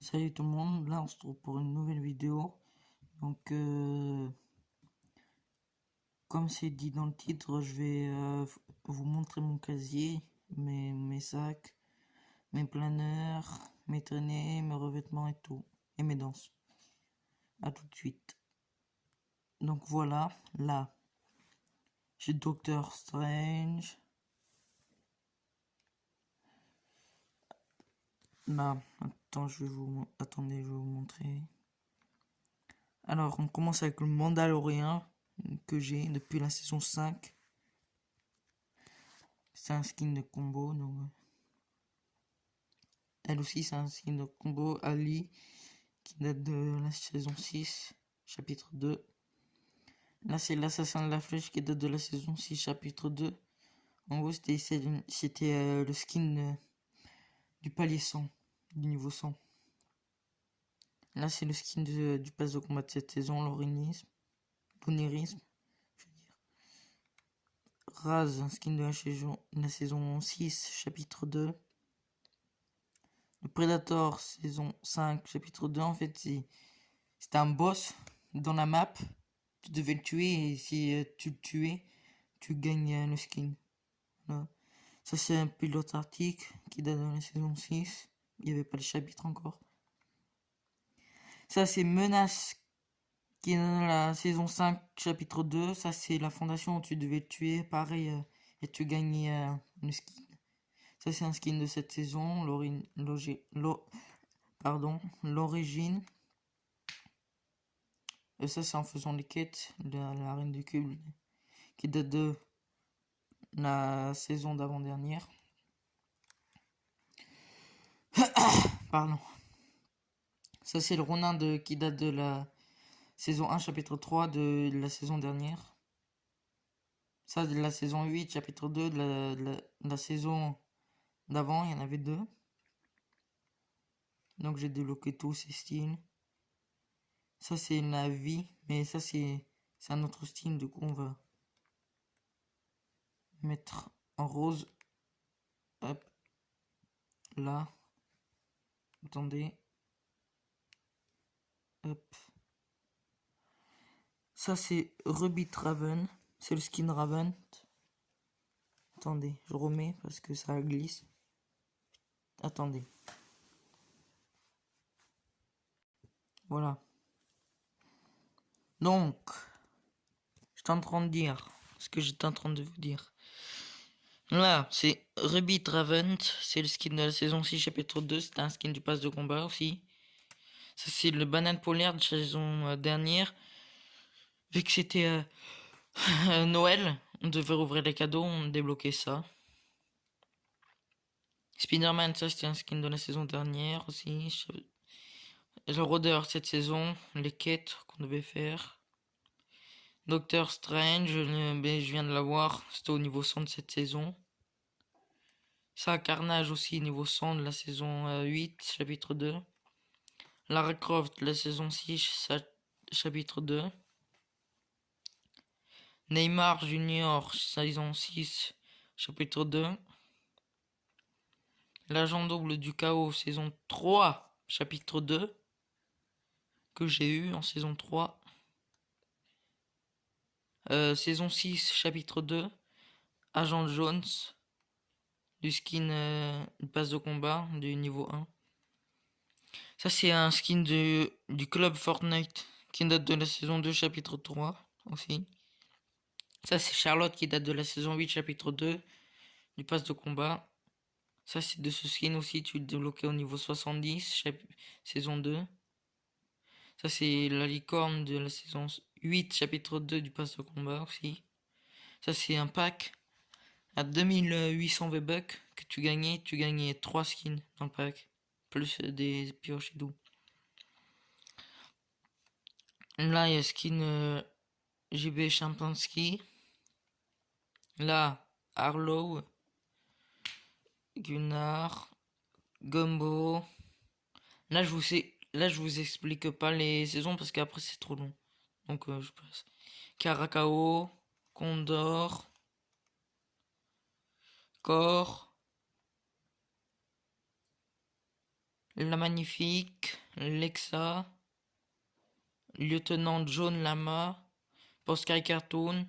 Salut tout le monde, là on se trouve pour une nouvelle vidéo. Donc comme c'est dit dans le titre, je vais vous montrer mon casier, mes sacs, mes planeurs, mes traînées, mes revêtements et tout. Et mes danses. A tout de suite. Donc voilà, là j'ai Doctor Strange. Là, attendez, je vais vous montrer. Alors on commence avec le Mandalorian que j'ai depuis la saison 5. C'est un skin de combo, donc elle aussi c'est un skin de combo Ali qui date de la saison 6, chapitre 2. Là c'est l'assassin de la flèche qui date de la saison 6, chapitre 2. En gros c'était le skin du palier 100, du niveau 100. Là c'est le skin du pass de combat de cette saison, l'onirisme, je veux dire. Raz, un skin de la saison 6, chapitre 2. Le Predator, saison 5, chapitre 2, en fait, c'était un boss dans la map. Tu devais le tuer et si tu le tuais, tu gagnes le skin. Voilà. Ça, c'est un pilote arctique qui date de la saison 6. Il n'y avait pas le chapitre encore. Ça, c'est Menace qui est dans la saison 5, chapitre 2. Ça, c'est la fondation où tu devais le tuer. Pareil, et tu gagnais le skin. Ça, c'est un skin de cette saison. L'origine. Et ça, c'est en faisant les quêtes de la Reine du Cube qui date de la saison d'avant-dernière. Pardon. Ça, c'est le Ronin qui date de la saison 1, chapitre 3 de la saison dernière. Ça, de la saison 8, chapitre 2 de la saison d'avant, il y en avait deux. Donc, j'ai débloqué tous ces styles. Ça, c'est la vie, mais ça, c'est un autre style. Du coup, on va mettre en rose. Hop. Là. Attendez. Hop. Ça, c'est Ruby Raven. C'est le skin Raven. Attendez, je remets parce que ça glisse. Attendez. Voilà. Donc, j'étais en train de dire ce que j'étais en train de vous dire. Là, c'est Ruby Raven. C'est le skin de la saison 6, chapitre 2. C'est un skin du pass de combat aussi. Ça, c'est le banane polaire de la saison dernière. Vu que c'était Noël, on devait rouvrir les cadeaux, on débloquait ça. Spider-Man, ça c'était un skin de la saison dernière aussi. Le rôdeur cette saison, les quêtes qu'on devait faire. Doctor Strange, je viens de l'avoir, c'était au niveau 100 de cette saison. Ça, Carnage aussi, niveau 100 de la saison 8, chapitre 2. Lara Croft, la saison 6, chapitre 2. Neymar Junior, saison 6, chapitre 2. L'agent double du chaos, saison 3, chapitre 2. Que j'ai eu en saison 3. Saison 6, chapitre 2. Agent Jones. Du skin du pass de combat du niveau 1. Ça, c'est un skin du club Fortnite qui date de la saison 2, chapitre 3 aussi. Ça, c'est Charlotte qui date de la saison 8, chapitre 2 du pass de combat. Ça, c'est de ce skin aussi, tu le débloquais au niveau 70, saison 2. Ça, c'est la licorne de la saison 8, chapitre 2 du pass de combat aussi. Ça, c'est un pack à 2800 V-Bucks que tu gagnais. Tu gagnais 3 skins dans le pack, plus des pioches et tout. Là, il y a skin JB Champansky. Là, Arlow, Gunnar, Gumbo. Là, je vous explique pas les saisons parce qu'après c'est trop long. Donc, je passe. Caracao, Condor, Cor, La Magnifique, Lexa, Lieutenant John Lama, Poskai Cartoon,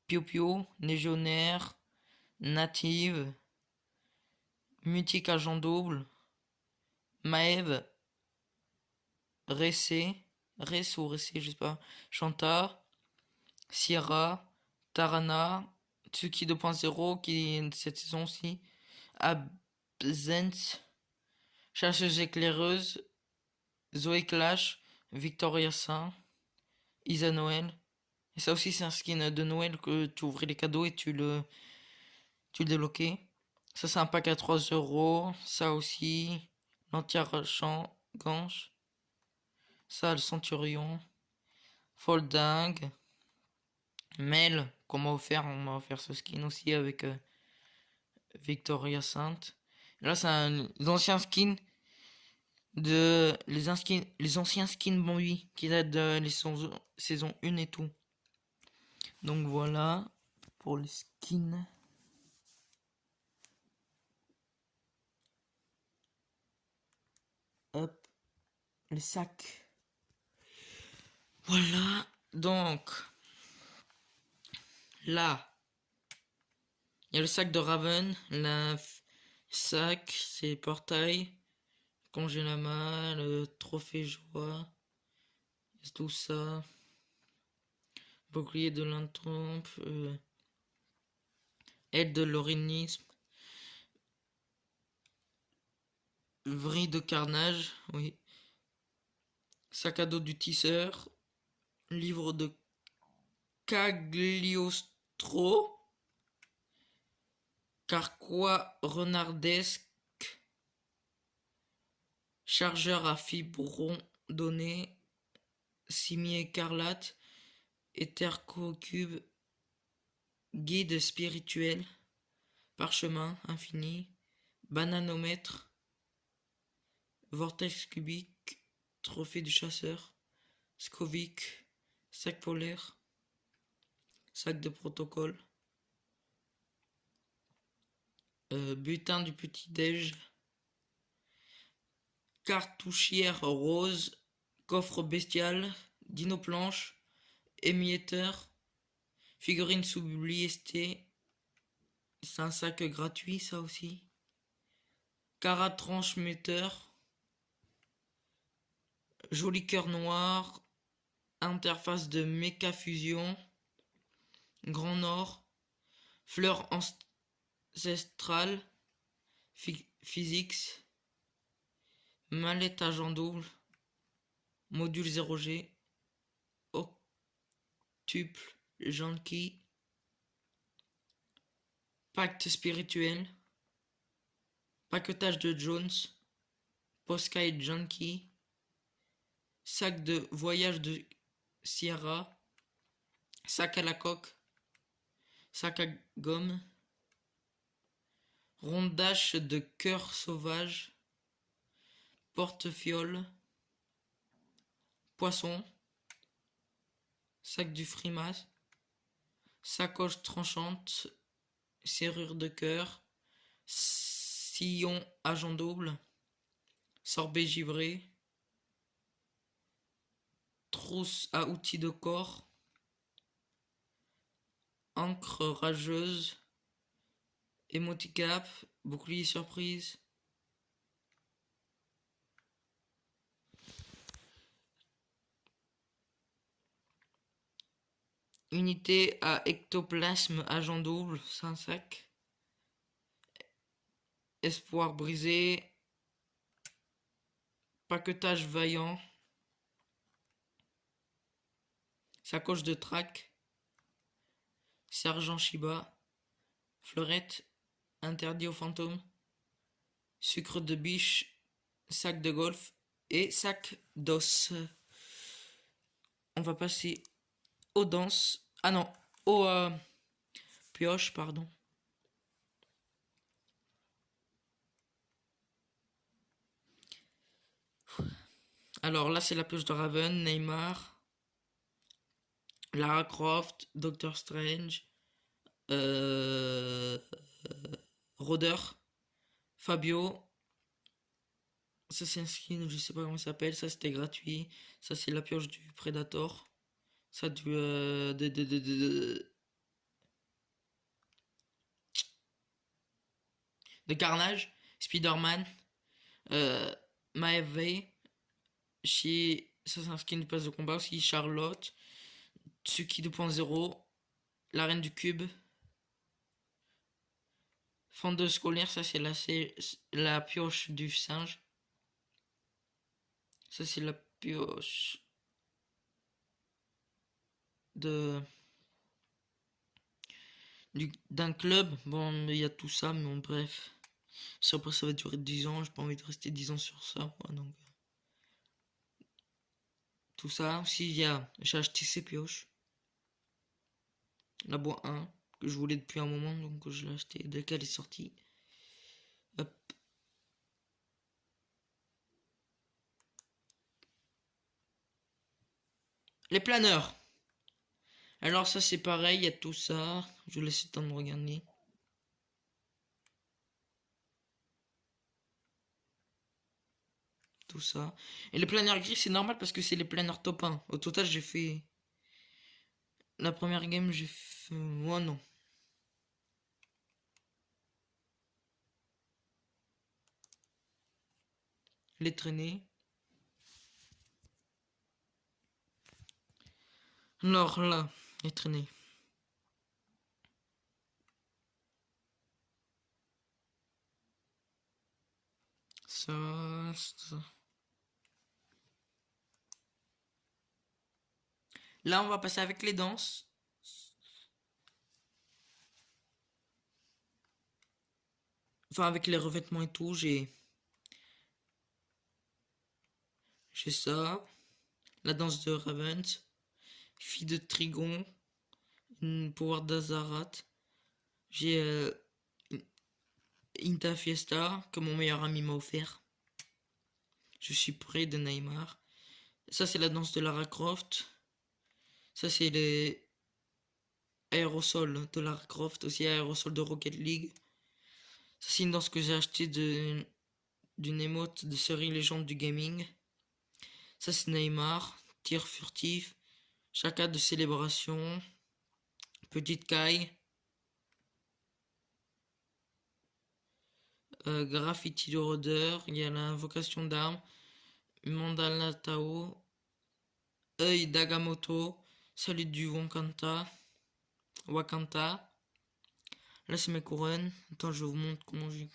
Pio Pio, Légionnaire, Native, Mutique Agent Double, Maeve, Ressé, Ress ou Ressé, je sais pas, Chanta, Sierra, Tarana, Tsuki 2.0 qui est cette saison aussi, Absence, Chasseuse éclaireuse, Zoé Clash, Victoria Saint, Isa Noël. Et ça aussi c'est un skin de Noël que tu ouvrais les cadeaux et tu le débloquais. Ça c'est un pack à 3 euros. Ça aussi, l'anti-arrachant, Ganche. Ça le Centurion. Folding. Mel on m'a offert ce skin aussi avec Victoria Sainte. Là c'est les anciens skins les anciens skins Bambi qui datent de les saison 1 et tout. Donc voilà pour les skins. Hop, les sacs. Voilà, donc là, il y a le sac de Raven, sac, c'est portail, congélama, le trophée joie, tout ça, bouclier de l'intrompe, aide de l'orinisme, vrille de carnage, oui, sac à dos du tisseur, livre de Cagliostro, carquois renardesque, chargeur à fibron donné, cimier écarlate, éthercocube, guide spirituel, parchemin infini, bananomètre, vortex cubique, trophée du chasseur, scovic, sac polaire, sac de protocole, butin du petit-déj, cartouchière rose, coffre bestial, dino-planche, émietteur, figurine sous ST, c'est un sac gratuit ça aussi, carat transmetteur, joli cœur noir, interface de méca fusion, grand nord, fleur ancestrale, physics, mallette agent double, module 0G, octuple, junkie, pacte spirituel, paquetage de Jones, Postkite junkie, sac de voyage de Sierra, sac à la coque, sac à gomme, rondage de cœur sauvage, porte-fiole, poisson, sac du frimas, sacoche tranchante, serrure de cœur, sillon agent double, sorbet givré, trousse à outils de corps, encre rageuse, émoticap, bouclier surprise, unité à ectoplasme agent double, c'est un sac, espoir brisé, paquetage vaillant, sacoche de trac, sergent Shiba, fleurette, interdit aux fantômes, sucre de biche, sac de golf et sac d'os. On va passer aux danses. Ah non, aux pioches, pardon. Alors là, c'est la pioche de Raven, Neymar, Lara Croft, Doctor Strange, Rhoder, Fabio, Ça c'est un skin, je sais pas comment ça s'appelle. Ça c'était gratuit. Ça c'est la pioche du Predator. Ça du de Carnage, Spider-Man, euh, Maeve, chez ça c'est un skin du pass de combat aussi. Charlotte, Tsuki 2.0, la reine du cube, Fendeuse scolaire, ça la pioche du singe. Ça c'est la pioche de d'un club. Bon, il y a tout ça, mais bon, bref. Ça, après, ça va durer 10 ans. J'ai pas envie de rester 10 ans sur ça, moi, donc. Tout ça. Aussi, j'ai acheté ces pioches. La boîte 1, que je voulais depuis un moment, donc je l'ai acheté dès qu'elle est sortie. Hop. Les planeurs. Alors, ça, c'est pareil, il y a tout ça. Je vous laisse le temps de regarder. Tout ça. Et les planeurs gris, c'est normal parce que c'est les planeurs top 1. Au total, j'ai fait. La première game, j'ai fait. Moi, non. Les traînées. Alors là, les traînées. Ça. Là, on va passer avec les danses. Enfin, avec les revêtements et tout, j'ai ça. La danse de Ravens. Fille de Trigon. Une pouvoir d'Azarat. J'ai Inta Fiesta que mon meilleur ami m'a offert. Je suis près de Neymar. Ça, c'est la danse de Lara Croft. Ça, c'est les aérosols de Lara Croft. Aussi, aérosols de Rocket League. Ça, c'est une danse que j'ai acheté d'une émote de série légende du gaming. Ça, c'est Neymar. Tir furtif. Chaka de célébration. Petite caille. Graffiti de rôdeur. Il y a l'invocation d'armes. Mandala Tao. Œil d'Agamoto. Salut du Wakanta. Là, c'est mes couronnes. Attends, je vous montre comment j'ai.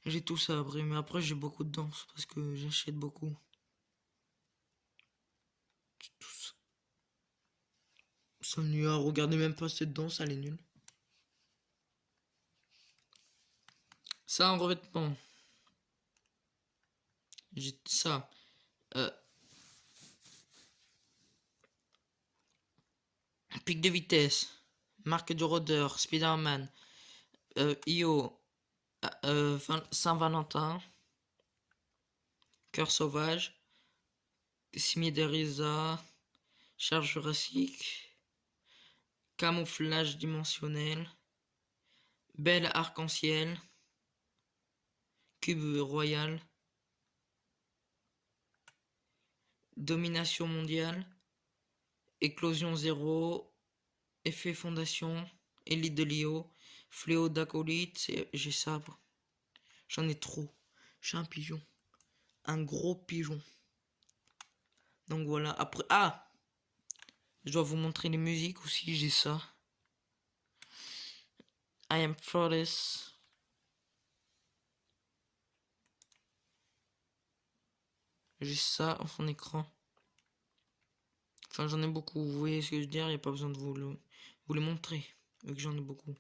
J'ai tout ça après, mais après j'ai beaucoup de danses parce que j'achète beaucoup. Tout ça. C'est nul, regardez même pas cette danse, elle est nulle. Ça en revêtement. J'ai ça. Euh, Pic de vitesse. Marque de rôdeur. Spider-Man. IO. Saint-Valentin. Cœur sauvage. Cimier des Risa. Charge jurassique. Camouflage dimensionnel. Belle arc-en-ciel. Cube royal. Domination mondiale. Éclosion zéro. Effet fondation. Élite de Lio. Fléau d'acolyte. J'ai ça. J'en ai trop. Je suis un pigeon. Un gros pigeon. Donc voilà. Après. Ah! Je dois vous montrer les musiques aussi. J'ai ça. I am flawless. J'ai ça en fond d'écran. Enfin, j'en ai beaucoup. Vous voyez ce que je veux dire? Il n'y a pas besoin de vous les montrer. Vu que j'en ai beaucoup.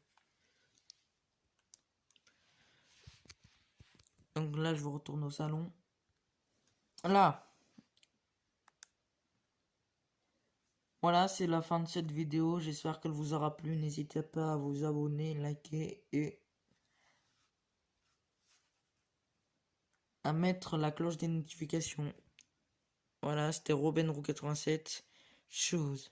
Donc là, je vous retourne au salon. Là. Voilà, c'est la fin de cette vidéo. J'espère qu'elle vous aura plu. N'hésitez pas à vous abonner, liker et à mettre la cloche des notifications. Voilà, c'était Robin Roux 87. Chose.